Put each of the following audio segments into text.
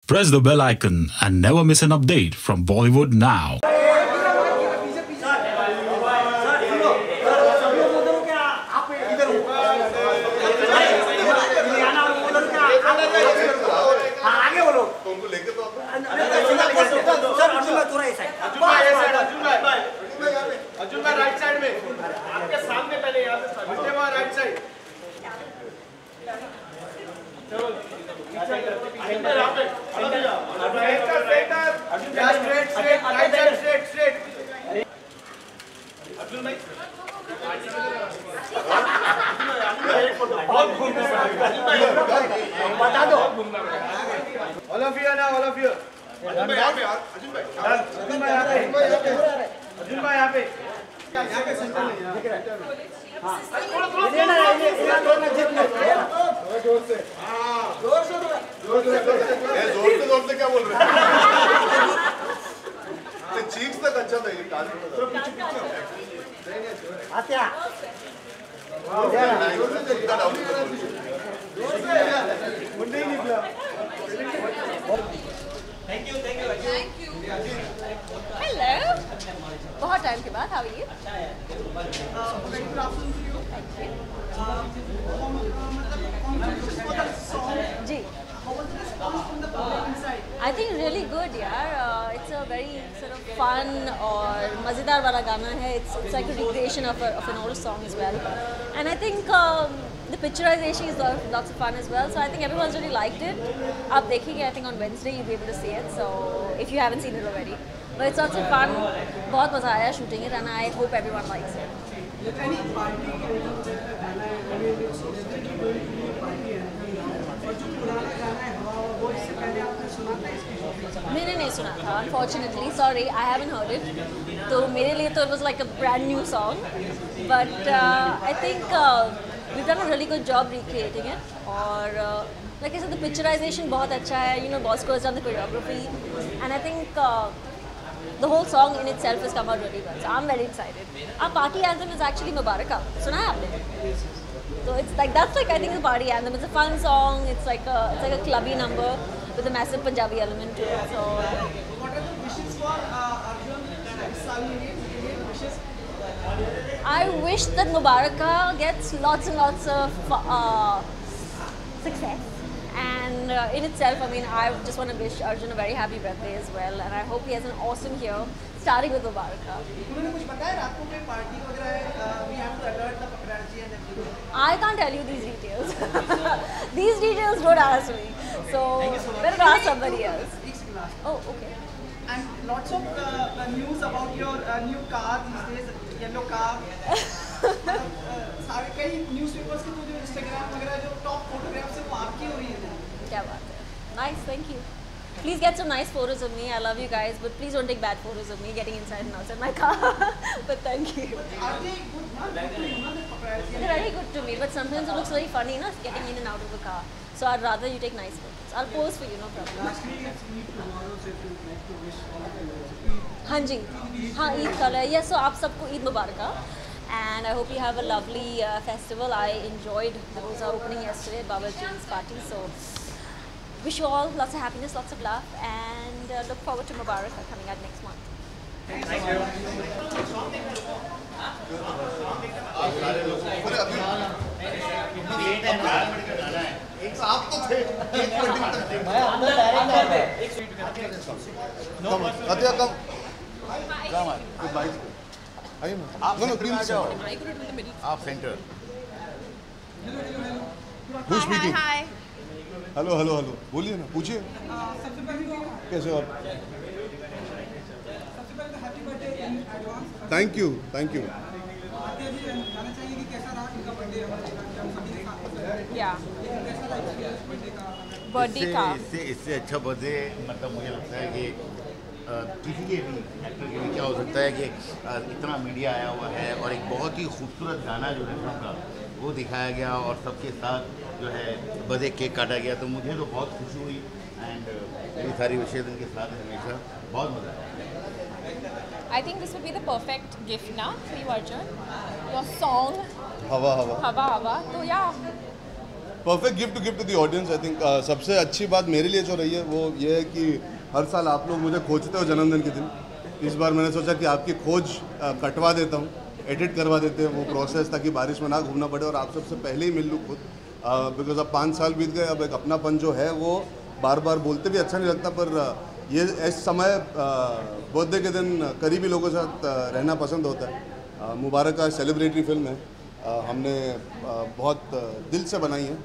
Press the bell icon and never miss an update from Bollywood Now. Arjun भाई right side में आपके सामने पहले यहाँ से विजय भाई राइट साइड चलो अर्जुन भाई यहाँ पे straight straight right side straight straight Arjun भाई बहुत घूमना बता दो ऑल ऑफ यू ना ऑल ऑफ यू अर्जुन भाई यहाँ पे अर्जुन भाई यहाँ पे अर्जुन भाई यहाँ पे सेंटर में हां जोर से जोर से क्या बोल रहे हैं ये चीक्स तक अच्छा था ये ताली आत्या मुंडे निकला थैंक यू हेलो बहुत टाइम के बाद हाउ आर यू जी आई थिंक रियली गुड यार it's a very sort of fun और मज़ेदार वाला गाना है इट्स like a recreation of an old song as well and I think the picturization is lots of fun as well so I think everyone's really liked it आप देखेंगे I think on Wednesday you'll be able to see it so if you haven't seen it already but it's lots of fun बहुत मज़ा आया shooting it and I hope everyone likes it मैंने नहीं सुना था unfortunately sorry I haven't heard it तो मेरे लिए तो it was like a brand new song but I think we've done a really good job recreating it और like I said the picturization बहुत अच्छा है you know Bosco has done the choreography and I think the whole song in itself has come out really well so I'm very excited our party anthem is actually Mubaraka सुना है आपने so it's like that's like I think the party anthem it's a fun song it's like a clubby number with a massive Punjabi element to it so what are the wishes for Arjun next wishes I wish that Mubaraka gets lots and lots of success and in itself I mean I just want to wish Arjun a very happy birthday as well and I hope he has an awesome year starting with Mubaraka उन्होंने कुछ बताया रात को कोई party वगैरह है we have to alert the paparazzi and everything I can't tell you these details these details don't ask me so better ask somebody else oh okay and lots of news about your new car these days yellow car सारे कई newspapers के तो जो Instagram वगैरह जो top photographs है वो आपकी हो रही है क्या बात है nice thank you please get some nice photos of me I love you guys but please don't take bad photos of me getting inside and outside my car but thank you are they good they're very good to me but sometimes it looks very funny na getting in and out of the car so I'd rather you take nice photos I'll pose for you no problem हाँ जी हाँ ईद कल है yes so आप सबको ईद मुबारक and I hope you have a lovely festival I enjoyed the Rosa opening yesterday at Baba Jean's party so wish you all lots of happiness lots of love and look forward to Mubaraka coming out next month thank you आप तो थे मैं अंदर direct कम कम भाई आइए ना आप no please आप centre Who's speaking? Hi. Hello hello hello बोलिए ना पूछिए कैसे हो आप थैंक यू बर्थडे का इससे अच्छा बर्थडे मतलब मुझे लगता है कि किसी के भी एक्टर के लिए क्या हो सकता है कि इतना मीडिया आया हुआ है और एक बहुत ही खूबसूरत गाना जो है फिल्म का वो दिखाया गया और सबके साथ जो है बर्थडे केक काटा गया तो मुझे तो बहुत खुशी हुई एंड मेरी सारी विशेष इनके साथ हमेशा बहुत मज़ा आया I think this would be the perfect gift now for you, Arjun. Your song, हवा हवा Hava Hava. So yeah, perfect gift to gift to the audience. I think सबसे अच्छी बात मेरे लिए जो रही है वो ये है कि हर साल आप लोग मुझे खोजते हो जन्मदिन के दिन। इस बार मैंने सोचा कि आपकी खोज कटवा देता हूँ, एडिट करवा देते हैं वो प्रोसेस, ताकि बारिश में ना घूमना पड़े और आप सबसे पहले ही मिल लूँ खुद। बिकॉज अब 5 साल बीत गए, अब एक अपनापन जो है वो बार बार बोलते भी अच्छा नहीं लगता, पर ये इस समय बर्थडे के दिन करीबी लोगों के साथ रहना पसंद होता है। मुबारक का सेलिब्रेटरी फिल्म है, हमने बहुत दिल से बनाई है।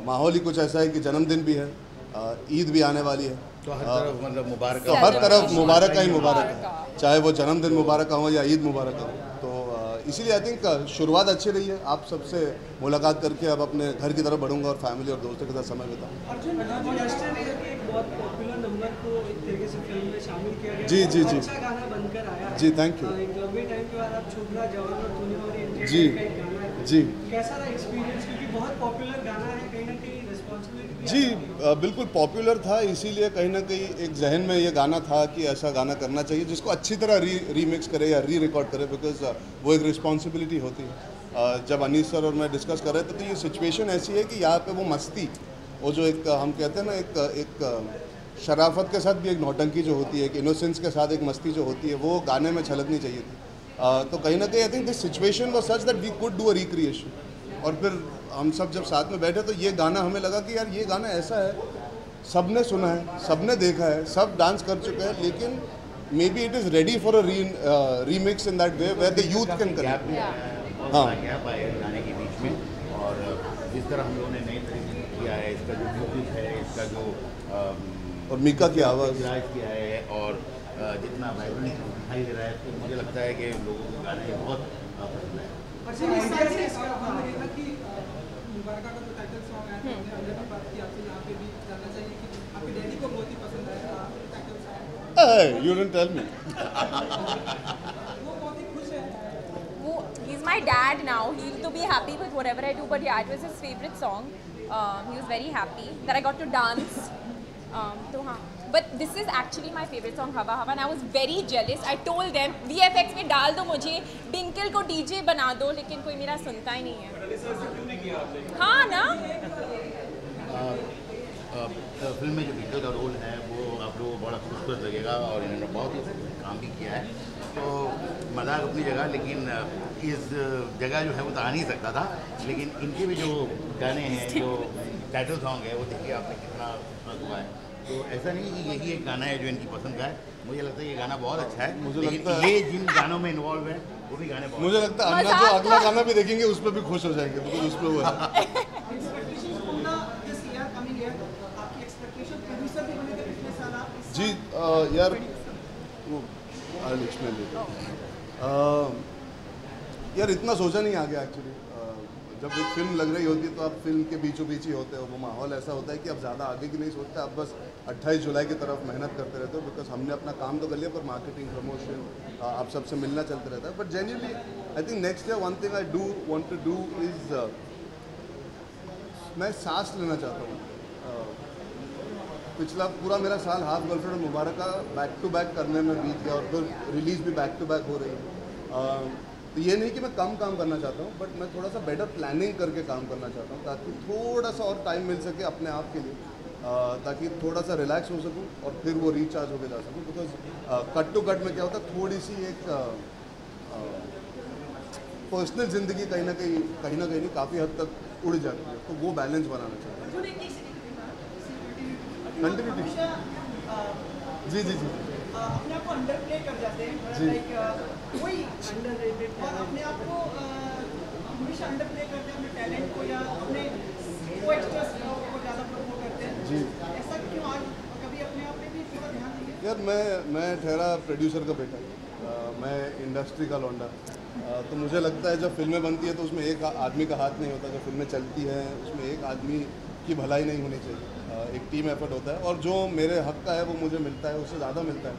माहौल ही कुछ ऐसा है कि जन्मदिन भी है, ईद भी आने वाली है, तो हर तरफ मतलब मुबारक, तो हर तरफ मुबारक का ही मुबारक है, चाहे वो जन्मदिन मुबारक का हो या ईद मुबारक का हो। तो इसीलिए आई थिंक शुरुआत अच्छी रही है। आप सबसे मुलाकात करके अब अपने घर की तरफ बढ़ूंगा और फैमिली और दोस्तों के साथ समय बिताऊंगा। जी जी जी जी, थैंक यू जी जी। कैसा रहा एक्सपीरियंस, क्योंकि बहुत पॉपुलर गाना है, कहीं ना कहीं रिस्पॉन्सिबिलिटी जी बिल्कुल पॉपुलर था, इसीलिए कहीं ना कहीं एक जहन में ये गाना था कि ऐसा गाना करना चाहिए जिसको अच्छी तरह रीमिक्स करे या रिकॉर्ड करे, बिकॉज वो एक रिस्पॉन्सिबिलिटी होती है। जब अनीस सर और मैं डिस्कस कर रहे थे तो ये सिचुएशन ऐसी है कि यहाँ पे वो मस्ती, वो जो एक हम कहते हैं ना एक शराफत के साथ भी एक नौटंकी जो होती है, एक इनोसेंस के साथ एक मस्ती जो होती है, वो गाने में छलकनी चाहिए थी। तो कहीं ना कहीं I think this situation was such that we could do a recreation. और फिर हम सब जब साथ में बैठे तो ये गाना हमें लगा कि यार ये गाना ऐसा है, सब ने सुना है, सब ने देखा है, सब डांस कर चुके हैं, लेकिन maybe it is ready for a remix in that way where the youth can connect. हाँ, गाने के बीच में, और जिस तरह हम लोगों ने नए तरीके से किया है, इसका जो म्यूजिक है, इसका जो और मीका की आवाज़ किया है, और जितना वाइब्रेंट दिखाई दे रहा है, तो मुझे लगता है कि लोगों को गाने बहुत पसंद है। मुबारक का जो टाइटल सॉन्ग है, हमने अंदर भी बात की आपसे, यहाँ पे भी जानना चाहिए कि आपके डैडी को बहुत ही पसंद आया title song. You didn't tell me. वो बहुत ही खुश है। He's my dad now. He'll to be happy with whatever I do. But yeah, it was his favorite song. He was very happy that I got to dance. So हाँ. But this is actually my favorite song, Hava Hava. And I was very jealous. I told them VFX में डाल दो मुझे, डिंकल को DJ बना दो, लेकिन कोई मेरा सुनता ही नहीं है। हाँ ना? फिल्म में जो डिंकल का रोल है वो आप लोगों को बड़ा खूबसूरत लगेगा, और इन्होंने बहुत ही काम भी किया है। तो मजाक अपनी जगह, लेकिन इस जगह जो है वो तो आ नहीं सकता था, लेकिन इनके भी जो गाने हैं, जो टाइटल सॉन्ग है, वो देखिए आपने कितना हुआ है। तो ऐसा नहीं कि यही एक गाना है जो इनकी पसंद का है, मुझे लगता है ये गाना बहुत अच्छा है। मुझे लेकिन लगता है ये जिन गानों में इन्वॉल्व है वो भी गाने बहुत, मुझे लगता है अन्ना जो अगला गाना भी देखेंगे उस पर भी खुश हो जाएंगे, बिकॉज उस पर वो है। जी यार वो यार इतना सोचा नहीं आ गया एक्चुअली। जब एक फिल्म लग रही होती है तो आप फिल्म के बीचों बीच ही होते हो, वो माहौल ऐसा होता है कि अब ज़्यादा आगे की नहीं सोचते, आप बस 28 जुलाई की तरफ मेहनत करते रहते हो, बिकॉज हमने अपना काम तो कर लिया, पर मार्केटिंग प्रमोशन आप सबसे मिलना चलते रहता है। But genuinely I think next year one thing I do want to do is मैं सांस लेना चाहता हूँ। पिछला पूरा मेरा साल हाफ गर्लफ्रेंड मुबारक का बैक टू बैक करने में बीत गया, और फिर रिलीज़ भी बैक टू बैक हो रही है। तो ये नहीं कि मैं कम काम करना चाहता हूँ, बट मैं थोड़ा सा बेटर प्लानिंग करके काम करना चाहता हूँ, ताकि थोड़ा सा और टाइम मिल सके अपने आप के लिए, ताकि थोड़ा सा रिलैक्स हो सकूँ और फिर वो रिचार्ज होकर जा सकूँ। बिकॉज कट टू कट में क्या होता है, थोड़ी सी एक पर्सनल ज़िंदगी कहीं ना कहीं नहीं काफ़ी हद तक उड़ जाती है, तो वो बैलेंस बनाना चाहता हूँ। कंटिन्यूटी जी जी जी अपने आप को अंडर प्ले कर जाते हैं, लाइक कोई अंडररेटेड, और अपने आप को हमेशा अंडर प्ले करते हैं, अपने टैलेंट को या अपने को एक्स्ट्रा को ज़्यादा प्रमोट करते हैं जी। ऐसा क्यों? आज कभी अपने आप पे भी थोड़ा ध्यान दीजिए। यार मैं ठहरा प्रोड्यूसर का बेटा, मैं इंडस्ट्री का लौंडा, तो मुझे लगता है जब फिल्में बनती है तो उसमें एक आदमी का हाथ नहीं होता। जब फिल्में चलती हैं उसमें एक आदमी की भलाई नहीं होनी चाहिए, एक टीम एफर्ट होता है, और जो मेरे हक का है वो मुझे मिलता है, उससे ज़्यादा मिलता है।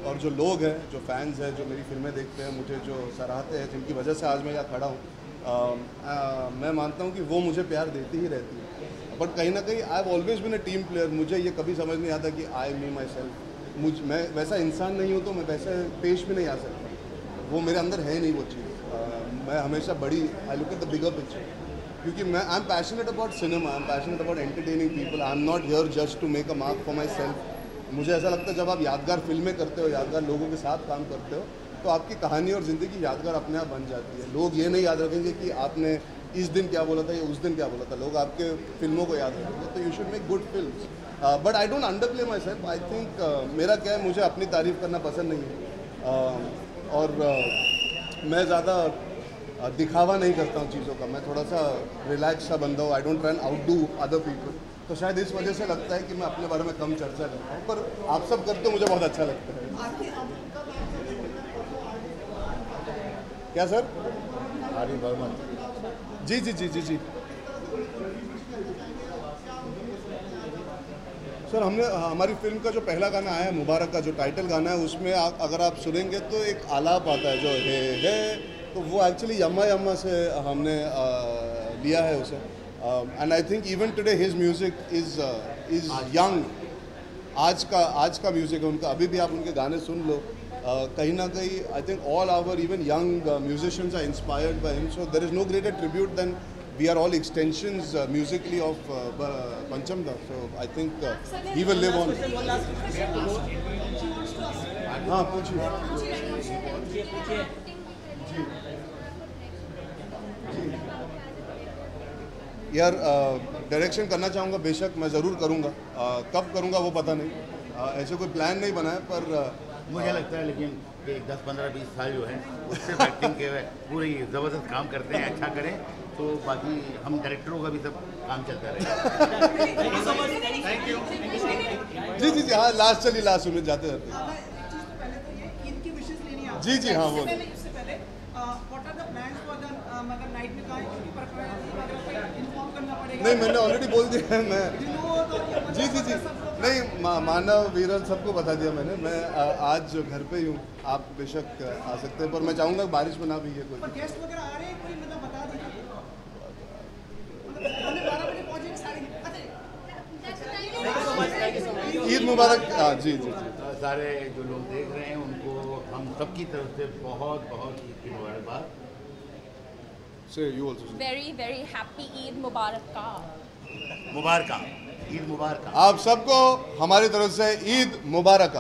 और जो लोग हैं, जो फैंस हैं, जो मेरी फिल्में देखते हैं, मुझे जो सराहते हैं, जिनकी वजह से आज मैं यहाँ खड़ा हूँ, मैं मानता हूँ कि वो मुझे प्यार देती ही रहती है। बट कहीं ना कहीं I have always been a team player. मुझे ये कभी समझ नहीं आता कि आई मी माई सेल्फ, मैं वैसा इंसान नहीं हूँ तो मैं वैसे पेश भी नहीं आ सकता, वो मेरे अंदर है नहीं वो चीज़। मैं हमेशा बड़ी I look at the bigger picture, क्योंकि मैं I am passionate about cinema, I am passionate about entertaining people, I am not here just to make a mark for myself. मुझे ऐसा लगता है जब आप यादगार फिल्में करते हो, यादगार लोगों के साथ काम करते हो, तो आपकी कहानी और ज़िंदगी यादगार अपने आप बन जाती है। लोग ये नहीं याद रखेंगे कि आपने इस दिन क्या बोला था या उस दिन क्या बोला था, लोग आपके फिल्मों को याद रखेंगे। तो you should make good film, but I don't underplay myself. I think मेरा क्या है, मुझे अपनी तारीफ़ करना पसंद नहीं है, और मैं ज़्यादा दिखावा नहीं करता हूँ चीज़ों का। मैं थोड़ा सा रिलैक्स सा बंदा हूँ। I don't try out do other people, तो शायद इस वजह से लगता है कि मैं अपने बारे में कम चर्चा करता हूँ, पर आप सब करते हो, मुझे बहुत अच्छा लगता है। क्या सर? आरी बर्मन। जी जी जी जी जी सर, हमने हमारी फिल्म का जो पहला गाना आया है मुबारक का, जो टाइटल गाना है, उसमें अगर आप सुनेंगे तो एक आलाप आता है जो है, तो वो एक्चुअली यम्मा यम्मा से हमने लिया है उसे। And I think even today his music is young. आज का म्यूज़िक है उनका, अभी भी आप उनके गाने सुन लो, कहीं ना कहीं I think all our even young musicians are inspired by him. So there is no greater tribute than we are all extensions musically of Pancham Da. So I think he will live on. हाँ पूछिए। यार direction करना चाहूँगा, बेशक मैं ज़रूर करूँगा। कब करूँगा वो पता नहीं, ऐसे कोई प्लान नहीं बना है, पर मुझे लगता है लेकिन कि 10, 15, 20 साल जो है उससे एक्टिंग के पूरी ज़बरदस्त काम करते हैं, अच्छा करें तो बाकी हम डायरेक्टरों का भी सब काम चलता रहेगा। जी जी जी हाँ, लास्ट सुनने जाते जाते। जी जी हाँ वो नहीं, मैंने ऑलरेडी बोल दिया है। मैं जी जी जी नहीं, मानव वीरल सबको बता दिया मैंने। मैं आज घर पे ही हूँ, आप बेशक आ सकते हैं, पर मैं चाहूँगा बारिश में ना भी ये कोई गेस्ट वगैरह आ रहे हैं, कोई मतलब बता दीजिए। ईद मुबारक। जी जी जी सारे जो लोग देख रहे हैं उनको हम सबकी तरफ से बहुत बहुत ईद की मुबारकबाद। से you also very very happy Eid मुबारक का। मुबारक ईद मुबारक। आप सबको हमारी तरफ से ईद मुबारक।